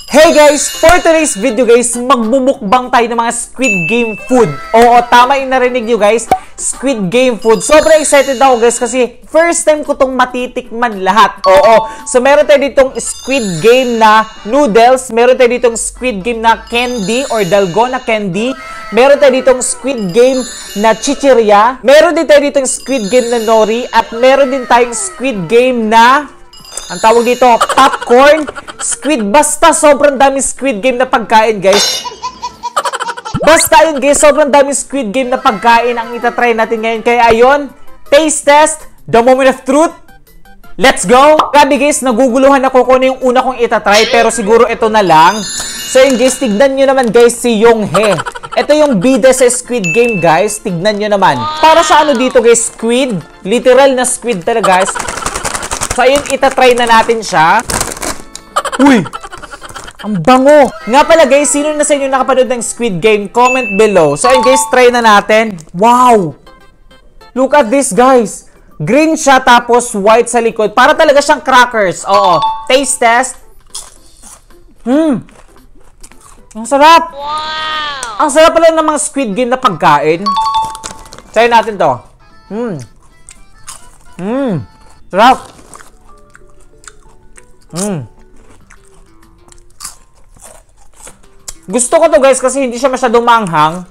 Hey guys! For today's video guys, magmumukbang tayo ng mga Squid Game food. Oo, tama yung narinig nyo guys, Squid Game food. Sobrang excited ako guys kasi first time ko tong matitikman lahat. Oo, so meron tayo ditong Squid Game na noodles, meron tayo ditong Squid Game na candy or dalgona candy, meron tayo ditong Squid Game na chichirya, meron din tayo ditong Squid Game na nori, at meron din tayong Squid Game na ang tawag dito, popcorn, squid. Basta sobrang daming Squid Game na pagkain, guys. Basta yun, guys, sobrang daming Squid Game na pagkain ang itatry natin ngayon. Kaya ayun, taste test, the moment of truth. Let's go! Grabe, guys, naguguluhan ako kung ano yung una kong itatry, pero siguro ito na lang. So yun, guys, tignan nyo naman, guys, si Yonghae. Ito yung bida sa Squid Game, guys. Tignan nyo naman. Para sa ano dito, guys, squid. Literal na squid talaga, guys. So, ayun, itatry na natin siya. Uy! Ang bango! Nga pala, guys, sino na sa inyo nakapanood ng Squid Game? Comment below. So, ayun, guys, try na natin. Wow! Look at this, guys. Green siya, tapos white sa likod. Para talaga siyang crackers. Oo. Taste test. Ang sarap! Wow! Ang sarap pala ng mga Squid Game na pagkain. Try natin to. Sarap! Gusto ko to guys kasi hindi siya masyadong maanghang.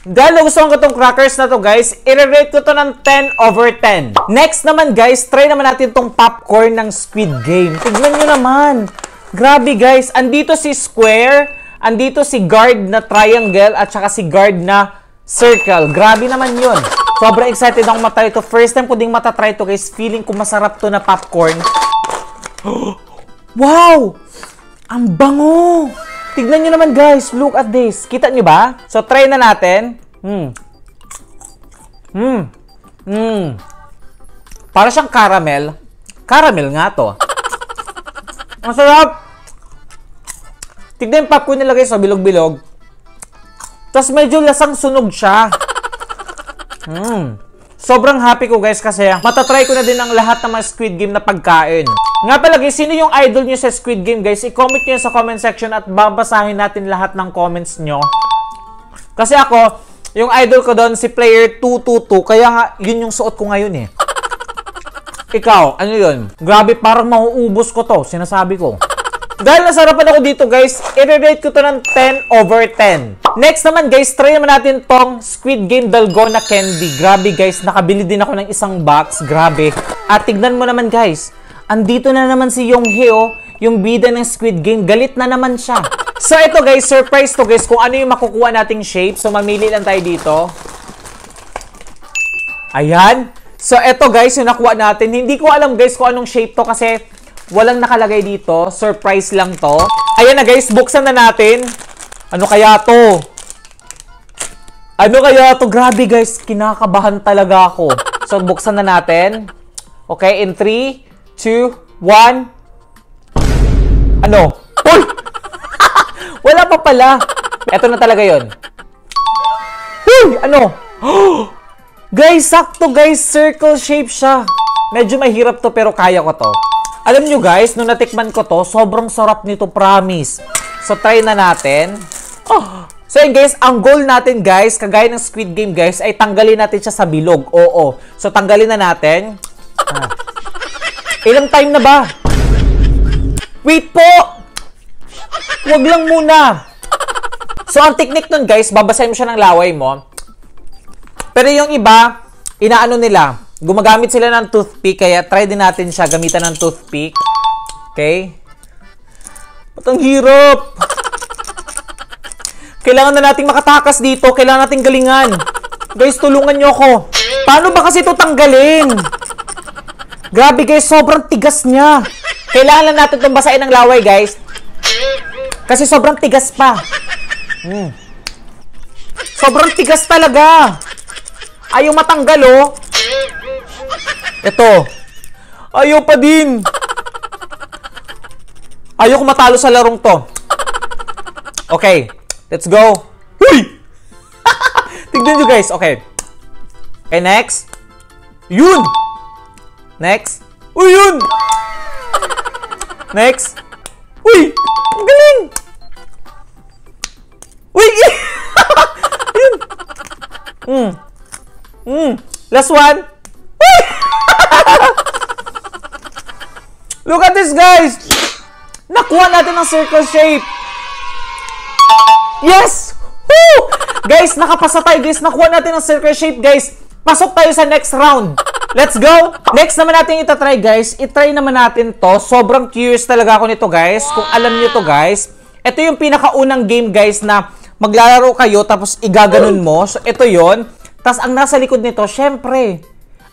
Dahil gusto ko itong crackers na to guys, i-rate ko to ng 10/10. Next naman guys, try naman natin tong popcorn ng Squid Game. Tignan nyo naman. Grabe guys, andito si square, andito si guard na triangle, at saka si guard na circle. Grabe naman yun. Sobrang excited akong matry ito. First time ko ding matatry ito guys. Feeling ko masarap to na popcorn. Wow! Ang bango! Tignan nyo naman guys. Look at this. Kita nyo ba? So try na natin. Para siyang caramel. Caramel nga to. Ang sarap! Tignan yung popcorn nila guys. So bilog-bilog. Tapos medyo lasang sunog siya. Sobrang happy ko guys kasi matatry ko na din ang lahat ng mga Squid Game na pagkain. Nga pala guys, sino yung idol nyo sa Squid Game guys? I-comment nyo sa comment section at babasahin natin lahat ng comments nyo. Kasi ako, yung idol ko doon si Player 222, kaya nga yun yung suot ko ngayon eh. Ikaw, ano yun? Grabe, parang mauubos ko to, sinasabi ko. Dahil nasarapan ako dito guys, i-rate ko to ng 10/10. Next naman guys, try naman natin tong Squid Game Dalgona Candy. Grabe guys, nakabili din ako ng isang box. Grabe. At tignan mo naman guys, andito na naman si Yonghae oh, yung bida ng Squid Game. Galit na naman siya. So ito guys, surprise to guys kung ano yung makukuha nating shape. So mamili lang tayo dito. Ayan. So ito guys, yung nakuha natin. Hindi ko alam guys kung anong shape to kasi walang nakalagay dito. Surprise lang to. Ayan na guys, buksan na natin. Ano kaya to? Ano kaya to? Grabe guys, kinakabahan talaga ako. So, buksan na natin. Okay, in 3, 2, 1. Ano? Uy! Wala pa pala. Ito na talaga yon. Uy! Ano? Guys, sakto guys. Circle shape siya. Medyo mahirap to pero kaya ko to. Alam nyo guys, nung natikman ko to, sobrang sarap nito, promise. So, try na natin. So, yun guys, ang goal natin guys, kagaya ng Squid Game guys, ay tanggalin natin siya sa bilog. Oo. So, tanggalin na natin. Ilang time na ba? Wait po! Wag lang muna. So, ang technique nun guys, babasahin mo siya ng laway mo. Pero yung iba, inaano nila, gumagamit sila ng toothpick, kaya try din natin siya gamitan ng toothpick. Okay? Ba't ang hirap? Kailangan na nating makatakas dito. Kailangan nating galingan. Guys, tulungan nyo ako. Paano ba kasi ito tanggalin? Grabe guys, sobrang tigas niya. Kailangan lang natin itong basahin ng laway guys. Kasi sobrang tigas pa. Sobrang tigas talaga. Ayaw matanggal oh. Ito. Ayaw pa din. Ayaw ko matalo sa larong to. Okay. Let's go. Huy! Tignan nyo guys. Okay. Okay, next. Yun! Next. Uy, yun! Next. Uy! Ang galing! Uy! Last one. Uy! Look at this, guys! Nakuha natin ang circle shape. Yes! Woo! Guys, nakapasa tayo, guys. Nakuha natin ang circle shape, guys. Pasok tayo sa next round. Let's go! Next naman natin itatry, guys. Itry naman natin to. Sobrang curious talaga ako nito, guys. Kung alam nyo to, guys. Ito yung pinakaunang game, guys, na maglalaro kayo tapos igaganon mo. So, ito yon. Tapos, ang nasa likod nito, syempre,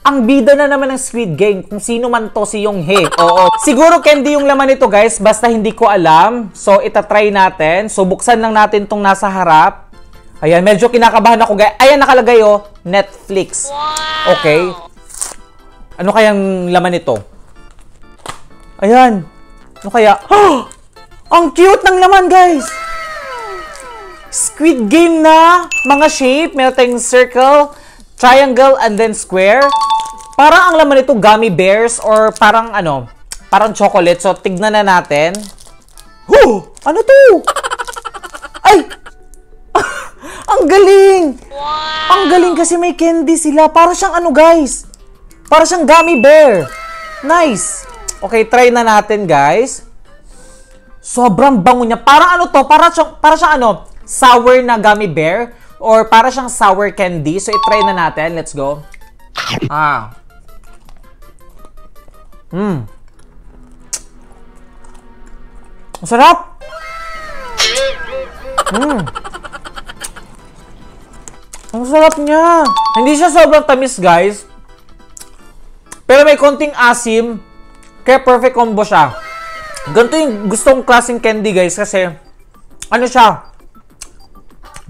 ang bida na naman ng Squid Game. Kung sino man to, si Yonghae. Oo. Siguro candy yung laman nito, guys. Basta hindi ko alam. So, itatry natin. So, buksan lang natin tong nasa harap. Ayan, medyo kinakabahan ako, guys. Ayan, nakalagay, oh. Netflix. Okay. Ano kayang laman nito? Ayan. Ano kaya? Oh! Ang cute ng laman, guys! Squid Game na mga shape. Meron tayong circle, triangle, and then square. Parang ang laman nito, gummy bears or parang ano, parang chocolate. So, tignan na natin. Oh! Ano to? Ay! Ang galing! Wow. Ang galing kasi may candy sila. Para siyang ano, guys? Para siyang gummy bear. Nice! Okay, try na natin, guys. Sobrang bango niya. Parang ano to? Para siyang ano? Sour na gummy bear? Or para siyang sour candy? So, i-try na natin. Let's go. Ang sarap! Ang sarap niya. Hindi siya sobrang tamis, guys. Pero may konting asim. Kaya perfect combo siya. Ganito yung gustong klaseng candy, guys. Kasi, ano siya?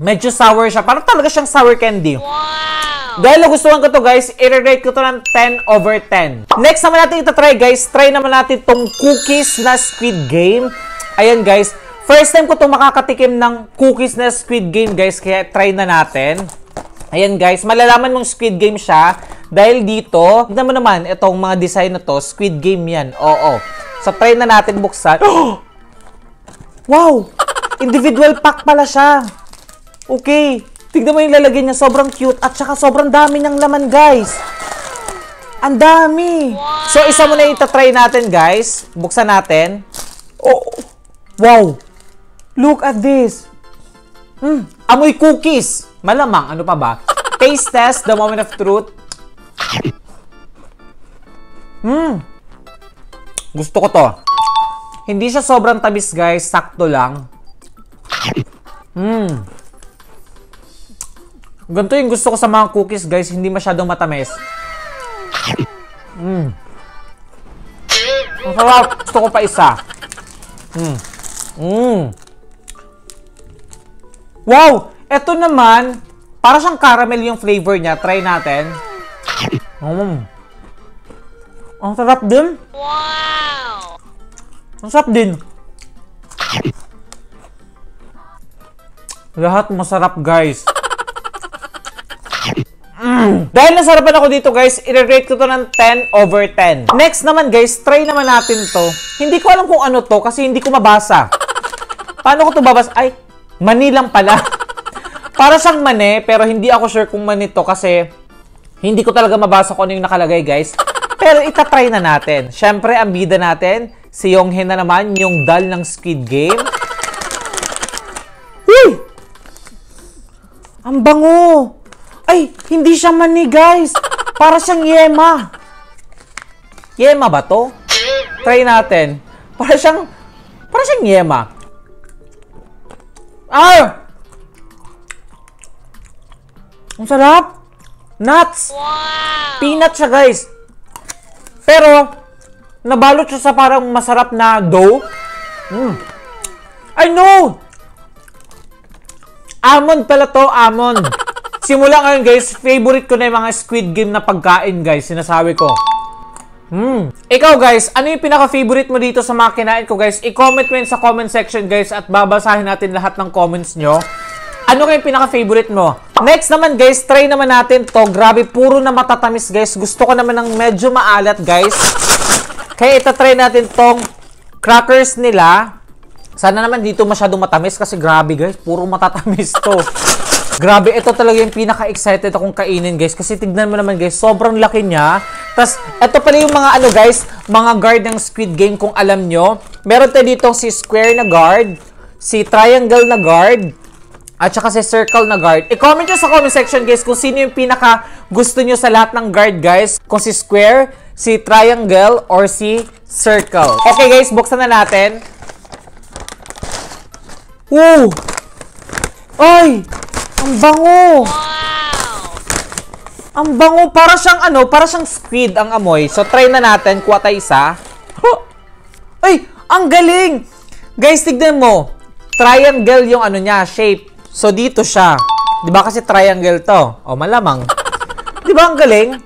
Medyo sour siya. Parang talaga siyang sour candy. Wow! Dahil nagustuhan ko to, guys, i-rate ko to ng 10/10. Next naman natin itatry, guys. Try naman natin tong cookies na Squid Game. Ayan, guys. First time ko itong makakatikim ng cookies na Squid Game, guys. Kaya try na natin. Ayan, guys. Malalaman mong Squid Game siya. Dahil dito, tignan mo naman, itong mga design na to, Squid Game yan. Oo. So, try na natin buksan. Wow! Individual pack pala siya. Okay. Tignan mo yung lalagyan niya. Sobrang cute. At saka sobrang dami niyang laman, guys. Ang dami. So, isa muna itatry natin, guys. Buksan natin. Oh. Wow. Look at this. Amoy cookies. Malamang. Ano pa ba? Taste test, the moment of truth. Gusto ko to. Hindi siya sobrang tamis, guys. Sakto lang. Ganito yung gusto ko sa mga cookies, guys. Hindi masyadong matamis. Ang sarap. Gusto ko pa isa. Wow! Ito naman, para siyang caramel yung flavor niya. Try natin. Ang sarap din. Wow! Ang sarap din. Lahat masarap, guys. Dahil nasarapan ako dito, guys, i-rate ko to ng 10/10. Next naman, guys, try naman natin to. Hindi ko alam kung ano to kasi hindi ko mabasa. Paano ko to babasa? Ay, mani lang pala. Para siyang mani, pero hindi ako sure kung mani to kasi hindi ko talaga mabasa kung ano yung nakalagay, guys. Pero itatry na natin. Syempre, ang bida natin, si Yonghae na naman, yung doll ng Squid Game. Uy! Ang bango! Ay, hindi siya mani, guys. Para siyang yema. Yema ba to? Try natin. Para siyang yema. Ah! Ang sarap. Nuts. Wow. Peanut siya, guys. Pero, nabalot siya sa parang masarap na dough. I know! Almond pala to, almond. Simula ngayon, guys, favorite ko na yung mga Squid Game na pagkain, guys. Sinasabi ko. Ikaw, guys, ano yung pinaka-favorite mo dito sa mga kinain ko, guys? I-comment mo yun sa comment section, guys, at babasahin natin lahat ng comments nyo. Ano kayong pinaka-favorite mo? Next naman, guys, try naman natin to. Grabe, puro na matatamis, guys. Gusto ko naman ng medyo maalat, guys. Kaya itatry natin tong crackers nila. Sana naman dito masyadong matamis kasi grabe guys, puro matatamis to. Grabe, ito talaga yung pinaka-excited akong kainin guys. Kasi tignan mo naman guys, sobrang laki niya. Tapos, ito pala yung mga ano guys, mga guard ng Squid Game kung alam nyo. Meron tayo dito si square na guard, si triangle na guard, at saka si circle na guard. I-comment nyo sa comment section guys kung sino yung pinaka gusto nyo sa lahat ng guard guys. Kung si square, si triangle, or si circle. Okay guys, buksan na natin. Woo! Ay! Ang bango! Wow! Ang bango! Para siyang ano, para siyang squid ang amoy. So try na natin, kuha tayo isa. Ay! Ang galing! Guys, tignan mo. Triangle yung ano niya, shape. So, dito siya. Diba kasi triangle to? O, malamang. Diba ang galing?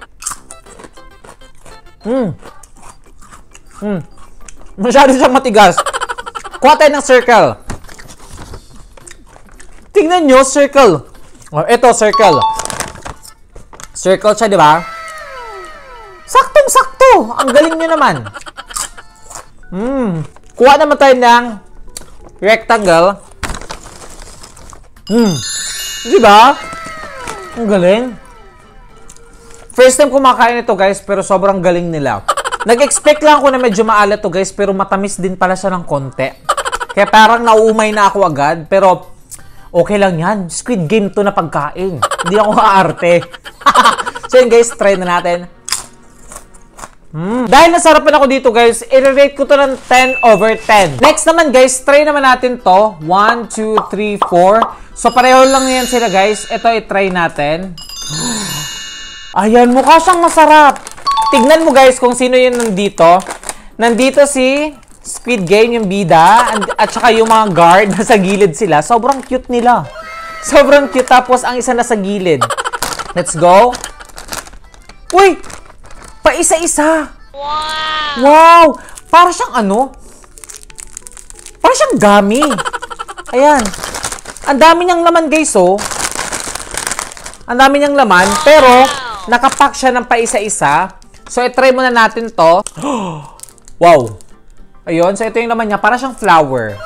Masyado siyang matigas. Kuha tayo ng circle. Tingnan nyo, circle. O, ito, circle. Circle siya, diba? Saktong-sakto. Ang galing nyo naman. Kuha naman tayo ng rectangle. Diba? Ang galing. First time kumakain ito guys, pero sobrang galing nila. Nag-expect lang ako na medyo maalat to guys, pero matamis din pala siya ng konti. Kaya parang nauumay na ako agad, pero okay lang yan. Squid Game to na pagkain. Hindi ako aarte. So yun guys, try na natin. Dahil nasarapan ako dito guys, i-rate ko to ng 10/10. Next naman guys, try naman natin to. 1, 2, 3, 4. So pareho lang yan sila guys. Ito i-try natin. Ayan, mukha siyang masarap. Tignan mo guys kung sino yun nandito. Nandito si Squid Game, yung bida. At saka yung mga guard, nasa gilid sila. Sobrang cute nila. Sobrang cute. Tapos ang isa nasa gilid. Let's go. Uy! Pa-isa-isa. Wow! Wow! Para siyang ano? Para siyang gummy. Ayan. Ang dami niyang laman guys, oh. Ang dami niyang laman. Pero, nakapack siya ng pa-isa-isa. So, i-try muna natin to. Wow! Ayun. So, ito yung laman niya. Para siyang flower.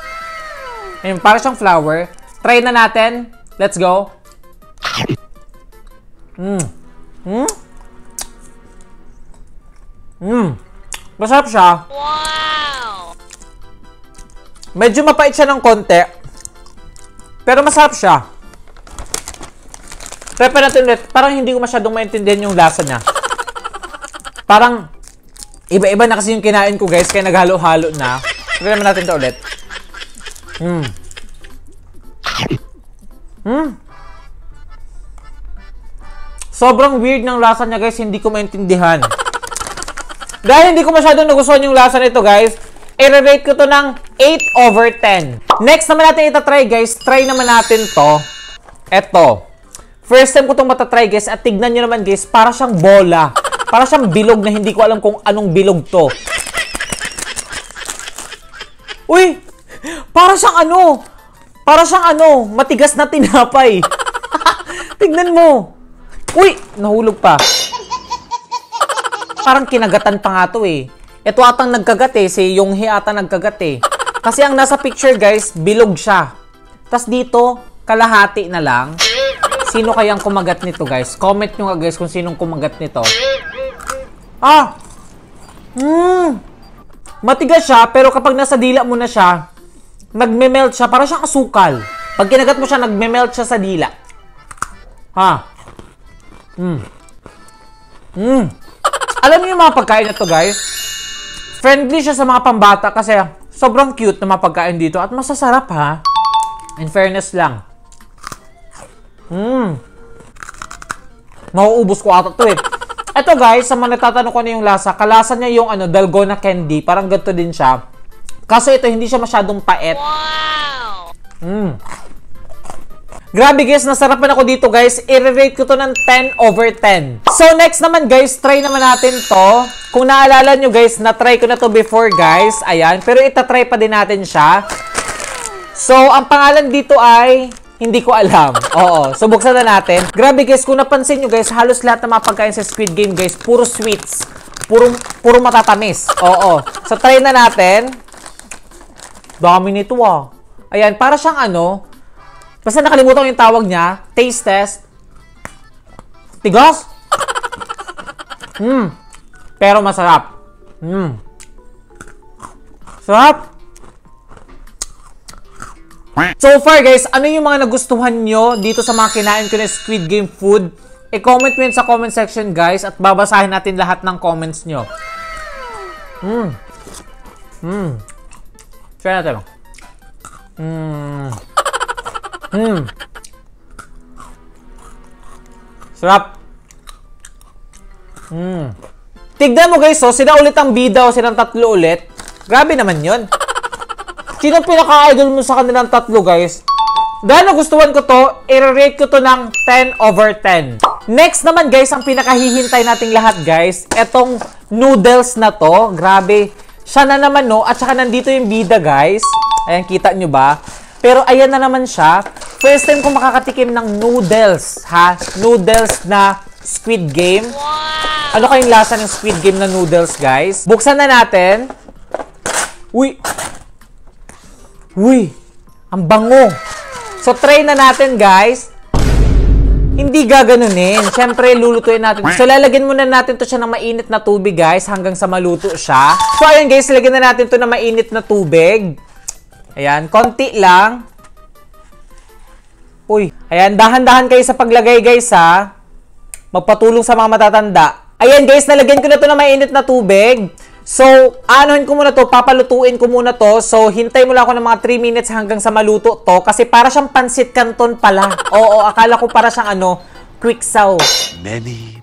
Ayun, para siyang flower. Try na natin. Let's go. Masarap siya. Wow! Medyo mapait siya ng konti. Pero masarap siya. Try pa natin ulit. Parang hindi ko masyadong maintindihan yung lasa niya. Parang iba-iba na kasi yung kinain ko guys. Kaya naghalo-halo na. Try naman natin ito ulit. Sobrang weird ng lasa niya guys. Hindi ko maintindihan. Dahil hindi ko masyadong nagustuhan yung lasa nito guys, i-rate ko to ng 8/10. Next naman natin itatry guys, try naman natin to. Eto. First time ko itong matatry guys, at tignan nyo naman guys, para siyang bola. Para siyang bilog na hindi ko alam kung anong bilog to. Uy! Para siyang ano? Para siyang ano? Matigas na tinapay. Tignan mo. Uy! Nahulog pa. Parang kinagatan pa nga to eh. Ito atang nagkagat eh. Si Yonghe ata nagkagat eh. Kasi ang nasa picture guys, bilog siya. Tapos dito, kalahati na lang. Sino kayang kumagat nito guys? Comment nyo nga guys kung sinong kumagat nito. Ah! Matigas siya, pero kapag nasa dila mo na siya, nagme-melt siya. Para siyang asukal. Pag kinagat mo siya, nagme-melt siya sa dila. Ha? Alam niyo yung mga pagkain na to guys? Friendly siya sa mga pambata kasi sobrang cute na mga pagkain dito at masasarap ha. In fairness lang. Mauubos ko ata to eh. Ito guys, sa mga nagtatanong ko na yung lasa, kalasa niya yung ano, dalgona candy. Parang ganito din siya. Kaso ito, hindi siya masyadong pait. Wow! Grabe guys, nasarapan ako dito guys. I-rate ko to ng 10/10. So next naman guys, try naman natin to. Kung naalala nyo guys, na-try ko na to before guys. Ayan, pero itatry pa din natin siya. So, ang pangalan dito ay hindi ko alam. Oo, so buksan na natin. Grabe guys, kung napansin nyo guys, halos lahat ng mga pagkain sa Squid Game guys, puro sweets. Puro matatamis. Oo. So try na natin. Dami nito ah. Ayan, para siyang ano. Basta nakalimutan ko yung tawag niya. Taste test. Tigas. Pero masarap. Sarap. So far guys, ano yung mga nagustuhan nyo dito sa mga kinain ko na Squid Game food? I-comment mo yun sa comment section guys at babasahin natin lahat ng comments nyo. Try natin. Sarap. Tignan mo guys, oh, sila ulit ang bida o silang tatlo ulit. Grabe naman yun. Sino pinaka-idol mo sa kanilang tatlo guys? Dahil nagustuhan ko to, i-rate ko to ng 10/10. Next naman guys, ang pinakahihintay nating lahat guys, etong noodles na to. Grabe. Siya na naman no, at saka nandito yung bida guys. Ayan, kita nyo ba? Pero ayan na naman siya. First time ko makakatikim ng noodles, ha? Noodles na Squid Game. Ano kayong lasa ng Squid Game na noodles guys? Buksan na natin. Uy! Uy! Ang bango! So, try na natin, guys. Hindi gaganunin. Siyempre, lulutuin natin. So, lalagyan muna natin to siya ng mainit na tubig, guys, hanggang sa maluto siya. So, ayun, guys, lagyan na natin to ng mainit na tubig. Ayan, konti lang. Uy, ayan, dahan-dahan kayo sa paglagay, guys, ha. Magpatulong sa mga matatanda. Ayan, guys, nalagyan ko na to ng mainit na tubig. So, anuhin ko muna to, papalutuin ko muna to. So, hintay mo lang ako ng mga 3 minutes hanggang sa maluto to. Kasi para siyang pansit canton pala. Oo, akala ko para siyang ano, quick saw. Many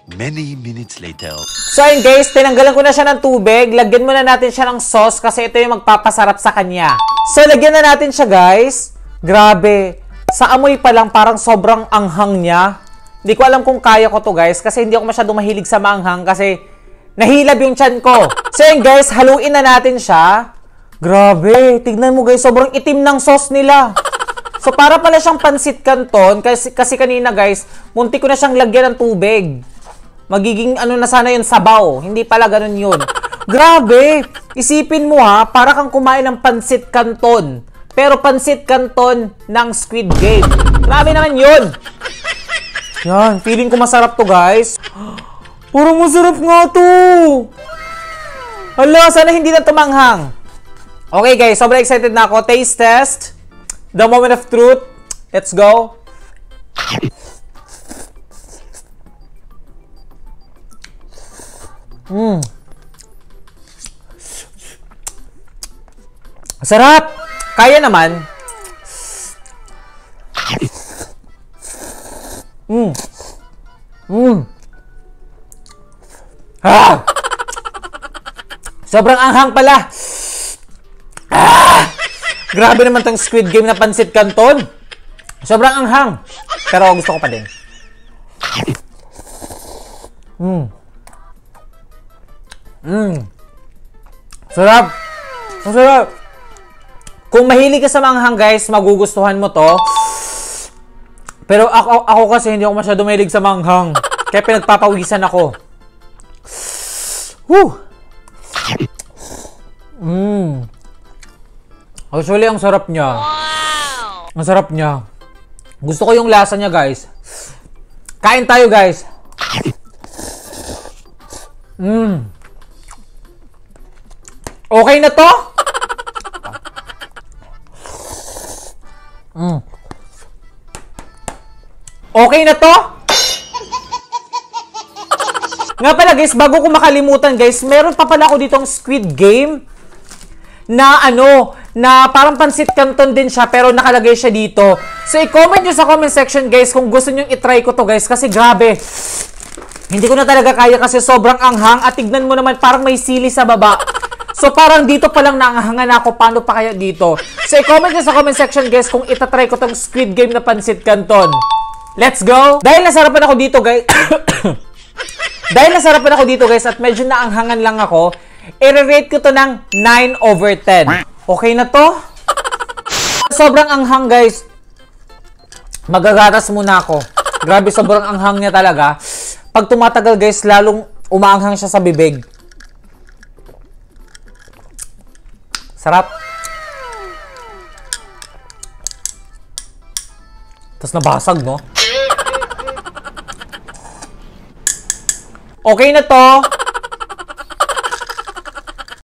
minutes later. So, ayun guys, tinanggalan ko na siya ng tubig. Lagyan muna natin siya ng sauce kasi ito yung magpapasarap sa kanya. So, lagyan na natin siya guys. Grabe. Sa amoy pa lang, parang sobrang anghang niya. Hindi ko alam kung kaya ko to guys kasi hindi ako masyadong mahilig sa maanghang kasi nahilab yung tiyan ko. So yun guys, haluin na natin siya. Grabe, tignan mo guys, sobrang itim ng sauce nila. So para pala siyang pansit canton, kasi kanina guys, munti ko na siyang lagyan ng tubig. Magiging ano na sana yun, sabaw. Hindi pala ganun yun. Grabe, isipin mo ha, para kang kumain ng pansit canton. Pero pansit canton ng Squid Game. Grabe naman yun. Yan, feeling ko masarap to guys. Puro masarap nga to. Hala, sana hindi na tumanghang. Okay guys, sobrang excited na ako. Taste test. The moment of truth. Let's go. Sarap. Kaya naman. Sobrang anghang pala. Grabe naman tong Squid Game na pansit canton. Sobrang anghang. Pero gusto ko pa din. Sarap. Masarap. Kung mahilig ka sa manghang guys, magugustuhan mo to. Pero ako kasi hindi ako masyado mahilig sa manghang. Kaya pinagpapawisan ako. Woo! Actually, ang sarap niya. Wow! Ang sarap niya. Gusto ko yung lasa niya, guys. Kain tayo, guys. Okay na to? Okay na to? Nga pala guys, bago ko makalimutan guys, meron pa pala ako ditong Squid Game na ano, na parang pansit canton din siya pero nakalagay siya dito. So i-comment nyo sa comment section guys kung gusto nyo i-try ko to guys kasi grabe. Hindi ko na talaga kaya kasi sobrang anghang at tignan mo naman parang may sili sa baba. So parang dito pa lang naanghangan ako, paano pa kaya dito? So i-comment nyo sa comment section guys kung itatry ko tong Squid Game na pansit canton. Let's go! Dahil nasarapan ako dito guys, at medyo naanghangan lang ako, i-rate ko to ng 9/10. Okay na to? Sobrang anghang guys. Magagatas muna ako. Grabe, sobrang anghang niya talaga. Pag tumatagal guys, lalong umaanghang siya sa bibig. Sarap. Tapos nabasag, no? Okay na to.